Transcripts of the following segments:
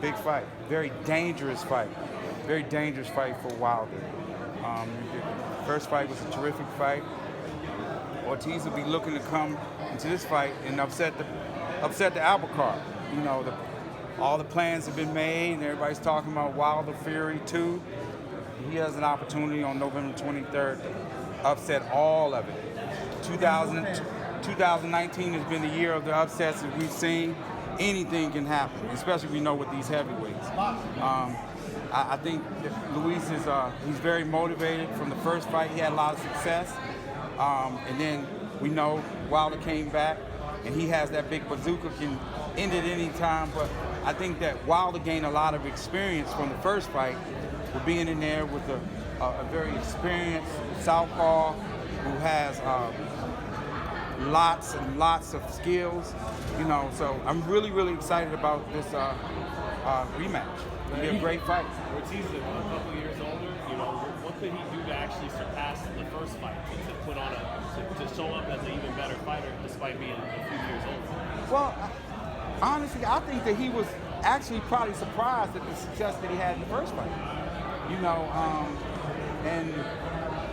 big fight. Very dangerous fight. Very dangerous fight for Wilder. The first fight was a terrific fight. Ortiz will be looking to come into this fight and upset the apple cart. You know, all the plans have been made, and everybody's talking about Wilder Fury 2. He has an opportunity on November 23rd to upset all of it. 2019 has been the year of the upsets that we've seen. Anything can happen, especially we know with these heavyweights. I think that Luis is he's very motivated. From the first fight, he had a lot of success. And then we know Wilder came back, and he has that big bazooka, can end it any time. But I think that Wilder gained a lot of experience from the first fight with being in there with a very experienced southpaw who has lots and lots of skills. You know, so I'm really, really excited about this rematch. It'll be a great fight. Ortiz is a couple years older. You know, what could he do to actually surpass the first fight, to put on to show up as an even better fighter despite being a few years older? Well, honestly, I think that he was actually probably surprised at the success that he had in the first fight. You know, and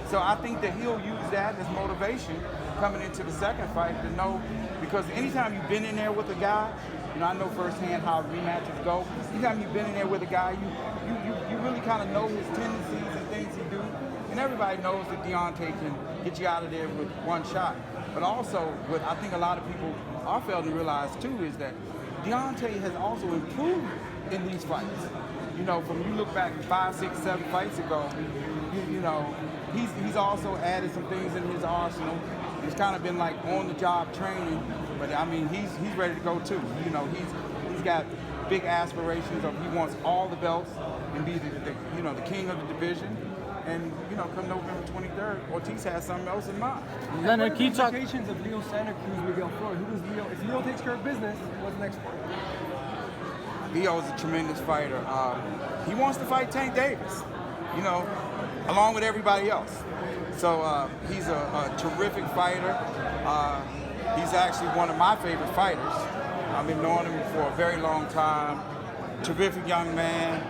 so I think that he'll use that as motivation coming into the second fight to know, because anytime you've been in there with a guy, you know, I know firsthand how rematches go. Anytime you've been in there with a guy, you really kind of know his tendencies and things he do. And everybody knows that Deontay can get you out of there with one shot. But also, what I think a lot of people are failing to realize too is that Deontay has also improved in these fights. You know, from you look back 5, 6, 7 fights ago, you know, he's also added some things in his arsenal. It's kind of been like on-the-job training, but I mean, he's ready to go too. You know, he's got big aspirations of he wants all the belts and be the king of the division. And you know, come November 23rd, Ortiz has something else in mind. Leonard, can you talk? Implications of Leo Santa Cruz, Miguel Flores. Who does Leo? If Leo takes care of business, what's next for him? Leo is a tremendous fighter. He wants to fight Tank Davis, you know, along with everybody else. So he's a terrific fighter. He's actually one of my favorite fighters. I've been knowing him for a very long time. Terrific young man.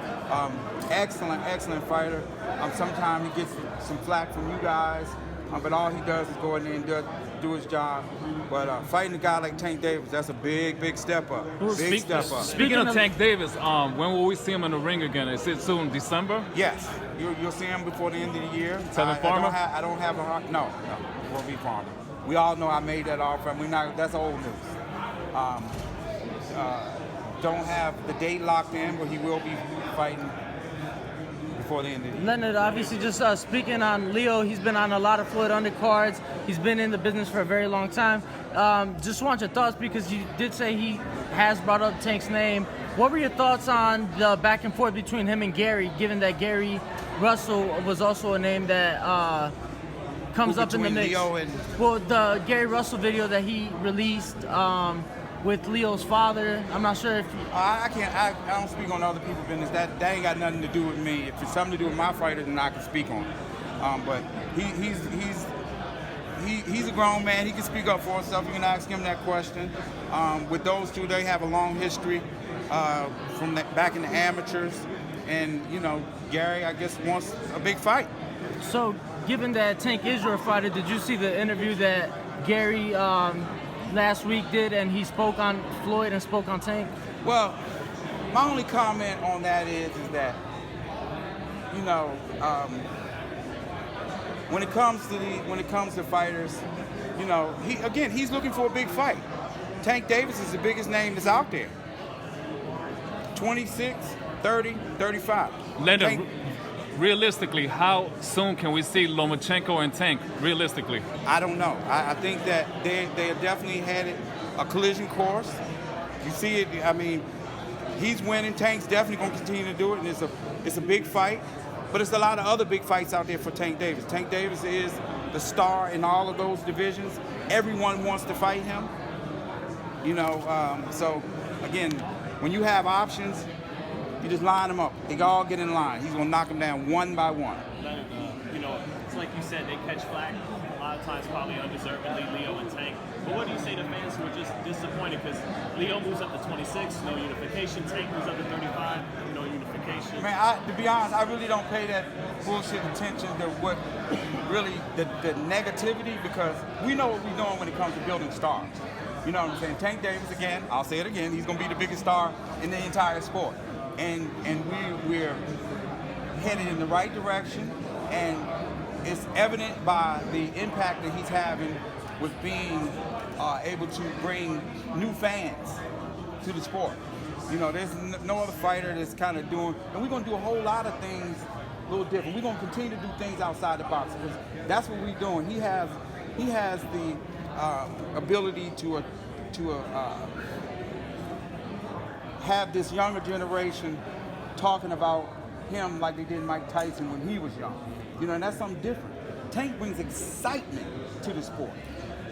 Excellent fighter. Sometimes he gets some flack from you guys, but all he does is go in there and do his job. But fighting a guy like Tank Davis, that's a big step up. Big step up. Speaking of Tank Davis, when will we see him in the ring again? Is it soon, December? Yes, you'll see him before the end of the year. Tevin Farmer? I don't have a no. It won't be Farmer. We all know I made that offer. That's old news. Don't have the date locked in, but he will be fighting before the end of the year. Leonard, obviously, just speaking on Leo, he's been on a lot of Floyd undercards. He's been in the business for a very long time. Just want your thoughts, because you did say he has brought up Tank's name. What were your thoughts on the back and forth between him and Gary, given that Gary Russell was also a name that comes up in the mix? Leo and well, the Gary Russell video that he released with Leo's father. I'm not sure if I don't speak on other people's business. That ain't got nothing to do with me. If it's something to do with my fighter, then I can speak on it. But he's a grown man. He can speak up for himself. You can ask him that question. With those two, they have a long history from back in the amateurs. And, you know, Gary, I guess, wants a big fight. So, given that Tank is your fighter, did you see the interview that Gary last week did, and he spoke on Floyd and spoke on Tank? Well, my only comment on that is that, you know, when it comes to fighters, you know, he's looking for a big fight. Tank Davis is the biggest name that's out there. 26, 30, 35. Leonard, realistically, how soon can we see Lomachenko and Tank, realistically? I don't know. I think that they definitely had a collision course. You see it, I mean, he's winning. Tank's definitely going to continue to do it, and it's a big fight. But it's a lot of other big fights out there for Tank Davis. Tank Davis is the star in all of those divisions. Everyone wants to fight him. You know, so, again, when you have options, you just line them up. They all get in line. He's going to knock them down one by one. Leonard, you know, it's like you said, they catch flack a lot of times, probably undeservedly, Leo and Tank. But what do you say to fans who are just disappointed because Leo moves up to 26, no unification. Tank moves up to 35, no unification. Man, to be honest, I really don't pay that bullshit attention to what really the negativity, because we know what we're doing when it comes to building stars. You know what I'm saying? Tank Davis, again, I'll say it again, he's going to be the biggest star in the entire sport. And we're headed in the right direction, and it's evident by the impact that he's having with being able to bring new fans to the sport. You know, there's no other fighter that's kind of doing, and we're going to do a whole lot of things a little different. We're going to continue to do things outside the box, because that's what we're doing. He has the ability to have this younger generation talking about him like they did Mike Tyson when he was young. You know, and that's something different. Tank brings excitement to the sport.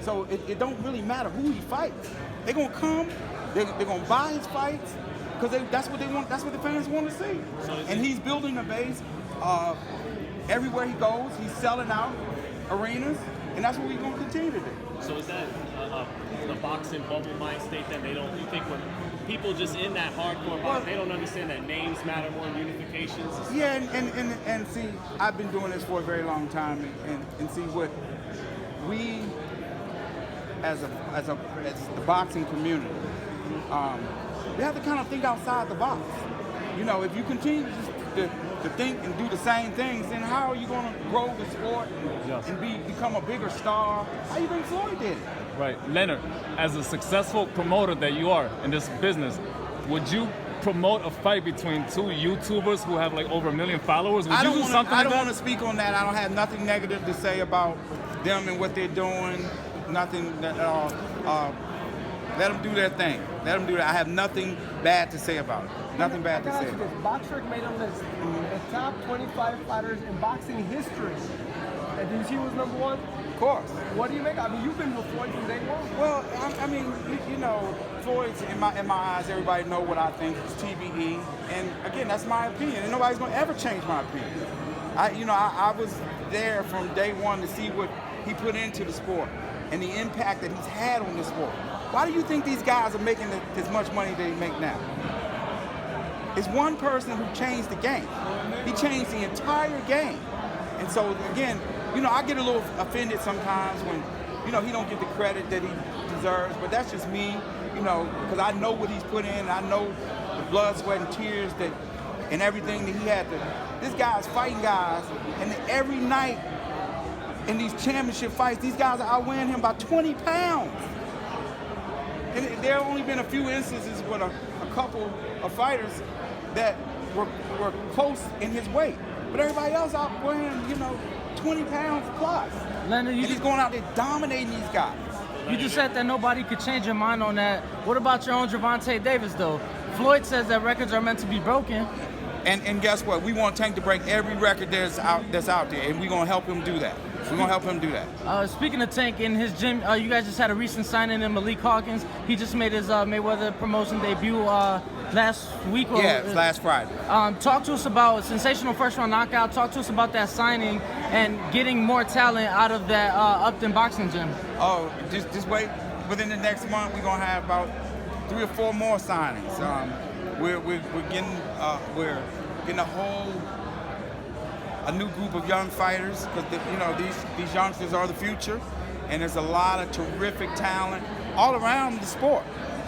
So it don't really matter who he fights. They're gonna come, they're gonna buy his fights, because that's what they want, that's what the fans want to see. And he's building a base everywhere he goes. He's selling out arenas, and that's what we're gonna continue to do. So is that the boxing bubble mind state that they don't? You think when people just in that hardcore box, they don't understand that names matter more than unifications? Yeah, and see, I've been doing this for a very long time, and see what we as the boxing community, we have to kind of think outside the box. You know, if you continue to think and do the same things, then how are you going to grow the sport and become a bigger star? How you think Floyd did it? Right. Leonard, as a successful promoter that you are in this business, would you promote a fight between two YouTubers who have like over 1 million followers? Would you do something like that? I don't want to speak on that. I don't have nothing negative to say about them and what they're doing. Nothing at all. Let them do their thing. Let them do that. I have nothing bad to say about it. Nothing bad to say. Boxrec made a list. The top 25 fighters in boxing history. And did you see who was number one? Of course. What do you make? I mean, you've been with Floyd from day one. Well, I mean, you know, Floyd's in my eyes. Everybody know what I think. It's TBE, and again, that's my opinion, and nobody's gonna ever change my opinion. I was there from day one to see what he put into the sport and the impact that he's had on the sport. Why do you think these guys are making as much money they make now? It's one person who changed the game. He changed the entire game. And so, again, you know, I get a little offended sometimes when, you know, he don't get the credit that he deserves, but that's just me, you know, because I know what he's put in. I know the blood, sweat, and tears and everything that he had to. This guy's fighting guys, and every night in these championship fights, these guys are outweighing him by 20 pounds. And there have only been a few instances with a couple of fighters that were close in his weight. But everybody else outweighing, you know, 20 pounds plus. Leonard, and he's going out there dominating these guys. You just said that nobody could change your mind on that. What about your own Gervonta Davis, though? Floyd says that records are meant to be broken. And guess what? We want Tank to break every record that's out there, and we're going to help him do that. We're going to help him do that. Speaking of Tank, in his gym, you guys just had a recent signing in Malik Hawkins. He just made his Mayweather promotion debut last week. Yeah, last Friday. Talk to us about sensational first-round knockout. Talk to us about that signing and getting more talent out of that Upton boxing gym. Oh, just wait. Within the next month, we're going to have about 3 or 4 more signings. We're getting a new group of young fighters, because you know these youngsters are the future, and there's a lot of terrific talent all around the sport,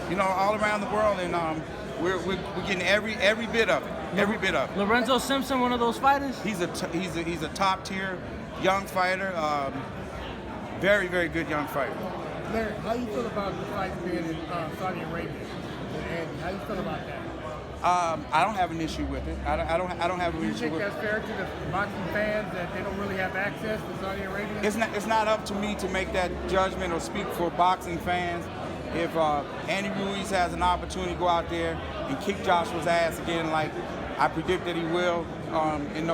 you know, all around the world, and we're getting every bit of it, every bit of it. Lorenzo Simpson, one of those fighters. He's a top tier young fighter, very very good young fighter. Larry, how do you feel about the fight being in Saudi Arabia? And how do you feel about that? I don't have an issue with it. I don't have an issue with it. Do you think that's fair to the boxing fans that they don't really have access to Saudi Arabia? It's not up to me to make that judgment or speak for boxing fans. If Andy Ruiz has an opportunity to go out there and kick Joshua's ass again, like I predict that he will in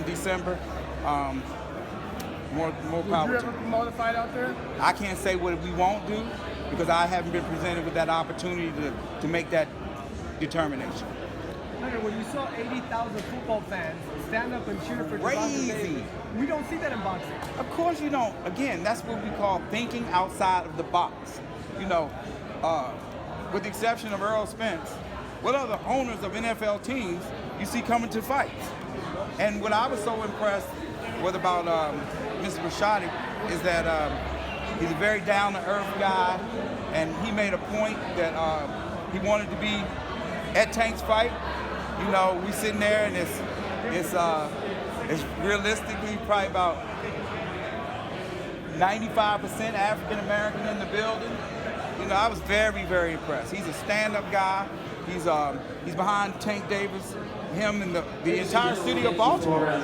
December, more power. Would you ever promote a fight out there? I can't say what we won't do, because I haven't been presented with that opportunity to make that determination. Leonard, when you saw 80,000 football fans stand up and cheer for Gervonta Crazy. Davis, we don't see that in boxing. Of course you don't. Again, that's what we call thinking outside of the box. You know, with the exception of Earl Spence, what other owners of NFL teams you see coming to fights? And what I was so impressed with about Mr. Rashadi is that he's a very down-to-earth guy, and he made a point that he wanted to be at Tank's fight. You know, we sitting there and it's realistically probably about 95% African American in the building. You know, I was very, very impressed. He's a stand-up guy. He's behind Tank Davis, him and the entire city of Baltimore.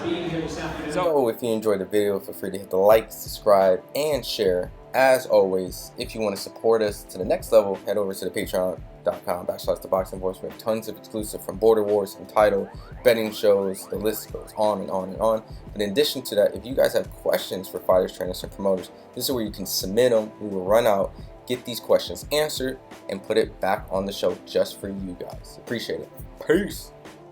So if you enjoyed the video, feel free to hit the like, subscribe, and share. As always, if you want to support us to the next level, head over to the patreon.com/ThaBoxingVoice. We have tons of exclusive from Border Wars, Entitled, betting shows, the list goes on and on and on. But in addition to that, if you guys have questions for fighters, trainers, and promoters, this is where you can submit them. We will run out, get these questions answered, and put it back on the show just for you guys. Appreciate it. Peace.